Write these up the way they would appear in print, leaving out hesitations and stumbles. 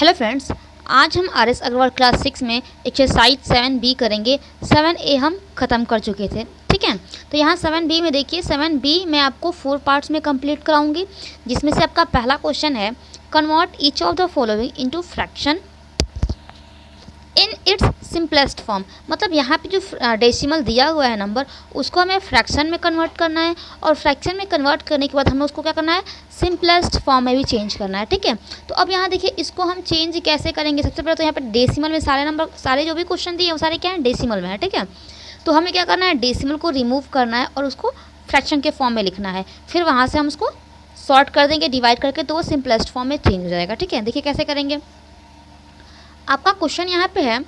Hello friends, आज हम R S Agarwal class 6 में एक्सरसाइज 7B करेंगे। 7A हम ख़त्म कर चुके थे, ठीक है। तो यहाँ 7B में देखिए, 7B मैं आपको 4 पार्ट्स में कंप्लीट कराऊंगी, जिसमें से आपका पहला क्वेश्चन है convert each of the following into fraction in its simplest form. मतलब यहाँ पे जो डेसिमल दिया हुआ है नंबर, उसको हमें फ्रैक्शन में कन्वर्ट करना है, और फ्रैक्शन में कन्वर्ट करने के बाद हमें उसको क्या करना है, सिंपलेस्ट फॉर्म में भी चेंज करना है, ठीक है। तो अब यहाँ देखिए, इसको हम चेंज कैसे करेंगे। सबसे पहले तो यहाँ पे डेसिमल में सारे नंबर, सारे जो भी क्वेश्चन दिए वो सारे क्या हैं, डेसिमल में है, ठीक है। तो हमें क्या करना है, डेसिमल को रिमूव करना है और उसको फ्रैक्शन के फॉर्म में लिखना है। फिर वहाँ से हम उसको सॉर्ट कर देंगे डिवाइड करके, तो वो सिंपलेस्ट फॉर्म में चेंज हो जाएगा, ठीक है। देखिए कैसे करेंगे। आपका क्वेश्चन यहाँ पे है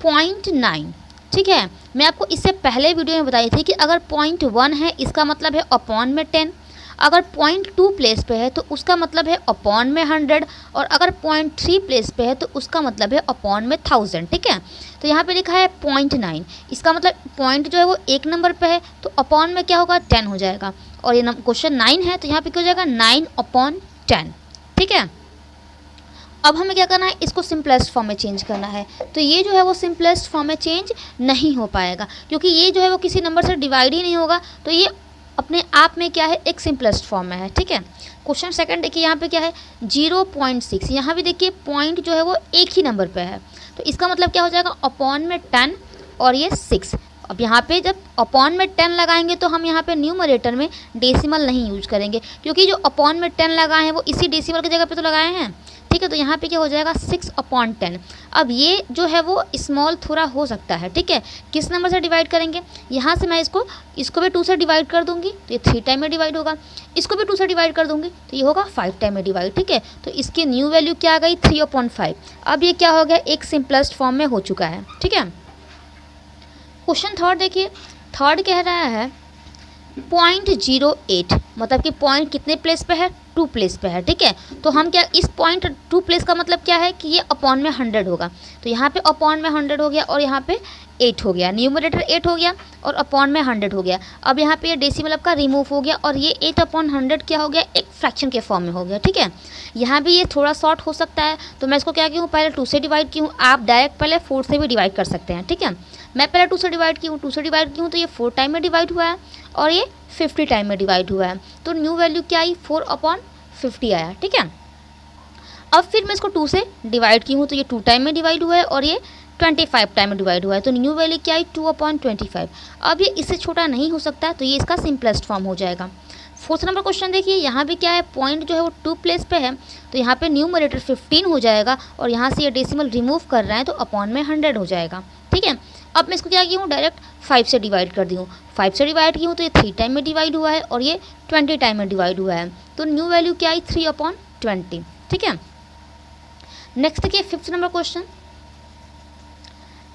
0.9, ठीक है। मैं आपको इससे पहले वीडियो में बताई थी कि अगर 0.1 है इसका मतलब है अपॉन में 10, अगर 0.2 प्लेस पे है तो उसका मतलब है अपॉन में 100, और अगर 0.3 प्लेस पे है तो उसका मतलब है अपॉन में 1000, ठीक है। तो यहाँ पे लिखा है 0.9, इसका मतलब पॉइंट जो है वो एक नंबर पे है, तो अपॉन में क्या होगा, 10 हो जाएगा। और ये क्वेश्चन 9 है तो यहाँ पे क्या हो जाएगा, 9/10, ठीक है। अब हमें क्या करना है, इसको सिंपलेस्ट फॉर्म में चेंज करना है। तो ये जो है वो सिंपलेस्ट फॉर्म में चेंज नहीं हो पाएगा, क्योंकि ये जो है वो किसी नंबर से डिवाइड ही नहीं होगा, तो ये अपने आप में क्या है, एक सिंपलेस्ट फॉर्म में है, ठीक है। क्वेश्चन सेकंड देखिए, यहाँ पे क्या है 0.6, यहाँ भी देखिए पॉइंट जो है वो एक ही नंबर पे है, तो इसका मतलब क्या हो जाएगा, अपॉन में 10 और ये 6। अब यहाँ पे जब अपॉन में 10 लगाएंगे तो हम यहाँ पे न्यूमरेटर में डेसिमल नहीं यूज करेंगे, क्योंकि जो अपॉन में 10 लगाए हैं वो इसी डेसिमल की जगह पे तो लगाए हैं, ठीक है। तो यहाँ पे क्या हो जाएगा 6/10। अब ये जो है वो स्मॉल थोड़ा हो सकता है, ठीक है। किस नंबर से डिवाइड करेंगे, यहाँ से मैं इसको भी 2 से डिवाइड कर दूंगी तो ये 3 टाइम में डिवाइड होगा, इसको भी 2 से डिवाइड कर दूंगी तो ये होगा 5 टाइम में डिवाइड, ठीक है। तो इसकी न्यू वैल्यू क्या आ गई, 3/5। अब ये क्या हो गया, एक सिंपलेस्ट फॉर्म में हो चुका है, ठीक है। क्वेश्चन थर्ड देखिए, थर्ड कह रहा है 0.08, मतलब कि पॉइंट कितने प्लेस पे है, 2 प्लेस पे है, ठीक है। तो हम क्या, इस पॉइंट 2 प्लेस का मतलब क्या है कि ये अपॉन में 100 होगा, तो यहाँ पे अपॉन में 100 हो गया और यहाँ पे 8 हो गया, न्यूमरेटर 8 हो गया और अपॉन में 100 हो गया। अब यहाँ पे ये डेसिमल आपका रिमूव हो गया और ये 8/100 क्या हो गया, एक फ्रैक्शन के फॉर्म में हो गया, ठीक है। यहाँ भी ये थोड़ा शॉर्ट हो सकता है, तो मैं इसको क्या की हूँ, पहले 2 से डिवाइड की हूँ, आप डायरेक्ट पहले 4 से भी डिवाइड कर सकते हैं, ठीक है। मैं पहले 2 से डिवाइड की हूँ, 2 से डिवाइड की हूँ तो ये 4 टाइम में डिवाइड हुआ है और ये 50 टाइम में डिवाइड हुआ है, तो न्यू वैल्यू क्या आई, 4/50 आया, ठीक है। अब फिर मैं इसको 2 से डिवाइड की हूँ तो ये 2 टाइम में डिवाइड हुआ है और ये 25 टाइम में डिवाइड हुआ है, तो न्यू वैल्यू क्या आई, 2/25। अब ये इससे छोटा नहीं हो सकता, तो ये इसका सिंपलेस्ट फॉर्म हो जाएगा। फोर्थ नंबर क्वेश्चन देखिए, यहाँ भी क्या है, पॉइंट जो है वो 2 प्लेस पे है, तो यहाँ पे न्यूमरेटर 15 हो जाएगा और यहाँ से ये डेसिमल रिमूव कर रहे हैं तो अपॉन में 100 हो जाएगा, ठीक है। अब मैं इसको क्या की हूँ, डायरेक्ट 5 से डिवाइड कर दी हूँ, 5 से डिवाइड की हूँ तो ये 3 टाइम में डिवाइड हुआ है और ये 20 टाइम में डिवाइड हुआ है, तो न्यू वैल्यू क्या आई, 3/20, ठीक है। नेक्स्ट देखिए, फिफ्थ नंबर क्वेश्चन,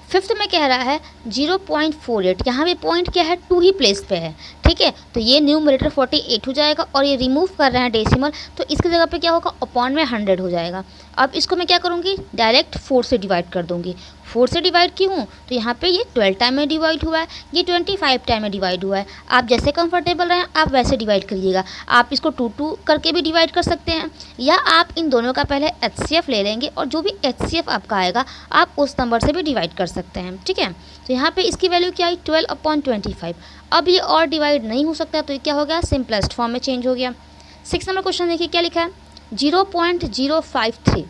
फिफ्थ में कह रहा है 0.48, यहाँ पे पॉइंट क्या है, 2 ही प्लेस पे है, ठीक है। तो ये न्यूमरेटर 48 हो जाएगा और ये रिमूव कर रहे हैं डेसिमल, तो इसकी जगह पे क्या होगा, अपॉन में 100 हो जाएगा। अब इसको मैं क्या करूँगी, डायरेक्ट 4 से डिवाइड कर दूँगी, 4 से डिवाइड की हूँ तो यहाँ पे ये 12 टाइम में डिवाइड हुआ है, ये 25 टाइम में डिवाइड हुआ है। आप जैसे कंफर्टेबल रहें आप वैसे डिवाइड करिएगा, आप इसको 2 करके भी डिवाइड कर सकते हैं, या आप इन दोनों का पहले HCF ले लेंगे और जो भी HCF आपका आएगा आप उस नंबर से भी डिवाइड कर सकते हैं, ठीक है। तो यहाँ पे इसकी वैल्यू क्या आई, 12/25। अब ये और डिवाइड नहीं हो सकता, तो ये क्या हो गया, सिंपलेस्ट फॉर्म में चेंज हो गया। 6 नंबर क्वेश्चन देखिए क्या लिखा है, 0.053,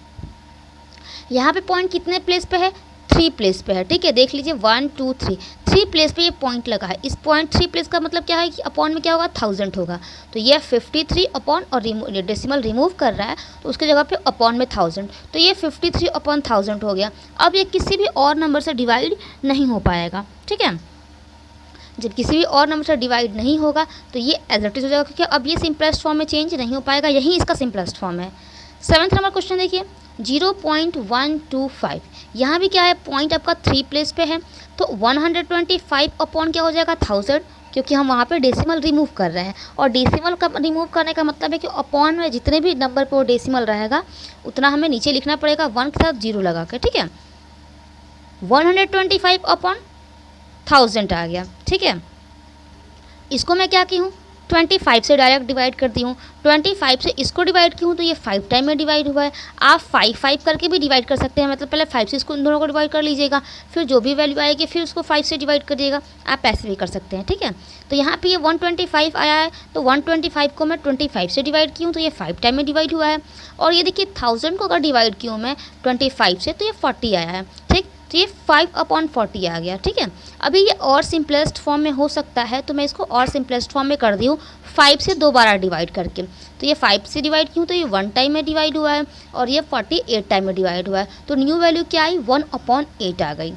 यहाँ पे पॉइंट कितने प्लेस पे है, 3 प्लेस पे है, ठीक है। देख लीजिए 1 2 3 प्लेस पे ये पॉइंट लगा है, इस पॉइंट 3 प्लेस का मतलब क्या है कि अपॉन में क्या होगा, 1000 होगा, तो ये 53 अपॉन और डेसिमल रिमूव कर रहा है तो उसकी जगह पे अपॉन में 1000, तो ये 53/1000 हो गया। अब ये किसी भी और नंबर से डिवाइड नहीं हो पाएगा, ठीक है। जब किसी भी और नंबर से डिवाइड नहीं होगा तो ये एज इट इज हो जाएगा, क्योंकि अब ये सिंपलेस्ट फॉर्म में चेंज नहीं हो पाएगा, यही इसका सिंपलेस्ट फॉर्म है। 7th नंबर क्वेश्चन देखिए, 0.125, यहाँ भी क्या है, पॉइंट आपका 3 प्लेस पे है, तो 125 अपॉन क्या हो जाएगा, 1000, क्योंकि हम वहाँ पे डेसिमल रिमूव कर रहे हैं, और डेसिमल का रिमूव करने का मतलब है कि अपॉन में जितने भी नंबर पर डेसिमल रहेगा उतना हमें नीचे लिखना पड़ेगा 1 के साथ 0 लगा कर, ठीक है। 125/1000 आ गया, ठीक है। इसको मैं क्या की हूँ, 25 से डायरेक्ट डिवाइड करती हूँ। 25 से इसको डिवाइड की हूँ तो ये 5 टाइम में डिवाइड हुआ है। आप 5 करके भी डिवाइड कर सकते हैं, मतलब पहले 5 से इसको इन दोनों को डिवाइड कर लीजिएगा, फिर जो भी वैल्यू आएगी फिर उसको 5 से डिवाइड करिएगा। आप ऐसे भी कर सकते हैं, ठीक है। तो यहाँ पे ये 125 आया है, तो 125 को मैं 25 से डिवाइड की हूँ तो ये 5 टाइम में डिवाइड हुआ है। और ये देखिए 1000 को अगर डिवाइड की हूँ मैं 25 से तो ये 40 आया है, ठीक। तो ये 5/40 आ गया, ठीक है। अभी ये और सिंपलेस्ट फॉर्म में हो सकता है, तो मैं इसको और सिंपलेस्ट फॉर्म में कर दी हूँ 5 से 2 बार डिवाइड करके। तो ये 5 से डिवाइड की हूँ तो ये 1 टाइम में डिवाइड हुआ है और ये 48 टाइम में डिवाइड हुआ है। तो न्यू वैल्यू क्या आई, 1/8 आ गई।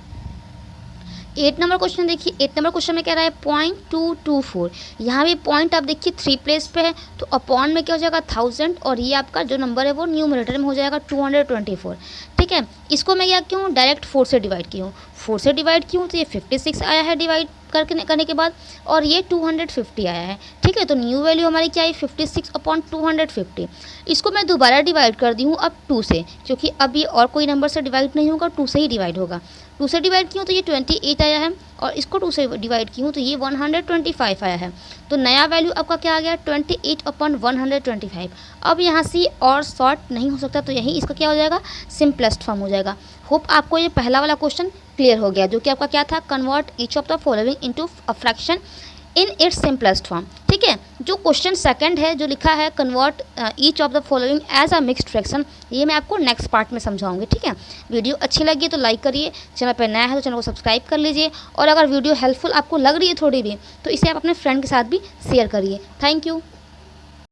8 नंबर क्वेश्चन देखिए। 8 नंबर क्वेश्चन में कह रहा है 0.224। यहाँ भी पॉइंट आप देखिए 3 प्लेस पे है, तो अपॉन में क्या हो जाएगा 1000 और ये आपका जो नंबर है वो न्यूमरेटर में हो जाएगा 224, ठीक है। इसको मैं क्या क्यों डायरेक्ट 4 से डिवाइड की हूँ, 4 से डिवाइड की हूँ तो ये 56 आया है डिवाइड करने के बाद, और ये 250 आया है, ठीक है। तो न्यू वैल्यू हमारी क्या आई, 56/250। इसको मैं दोबारा डिवाइड कर दी हूँ अब 2 से, क्योंकि अब ये और कोई नंबर से डिवाइड नहीं होगा, 2 से ही डिवाइड होगा। 2 से डिवाइड की हूँ तो ये 28 आया है, और इसको 2 से डिवाइड की हूँ तो ये 125 आया है। तो नया वैल्यू आपका क्या आ गया, 28/125। अब यहाँ से और शॉर्ट नहीं हो सकता, तो यही इसका क्या हो जाएगा, सिंपलेस्ट फॉर्म हो जाएगा। होप आपको ये पहला वाला क्वेश्चन क्लियर हो गया, जो कि आपका क्या था, convert each of the following into a fraction in its simplest form, ठीक है। जो क्वेश्चन सेकंड है जो लिखा है convert each of the following as a mixed fraction, ये मैं आपको नेक्स्ट पार्ट में समझाऊंगी, ठीक है। वीडियो अच्छी लगी तो लाइक करिए, चैनल पर नया है तो चैनल को सब्सक्राइब कर लीजिए, और अगर वीडियो हेल्पफुल आपको लग रही है थोड़ी भी तो इसे आप अपने फ्रेंड के साथ भी शेयर करिए। Thank you.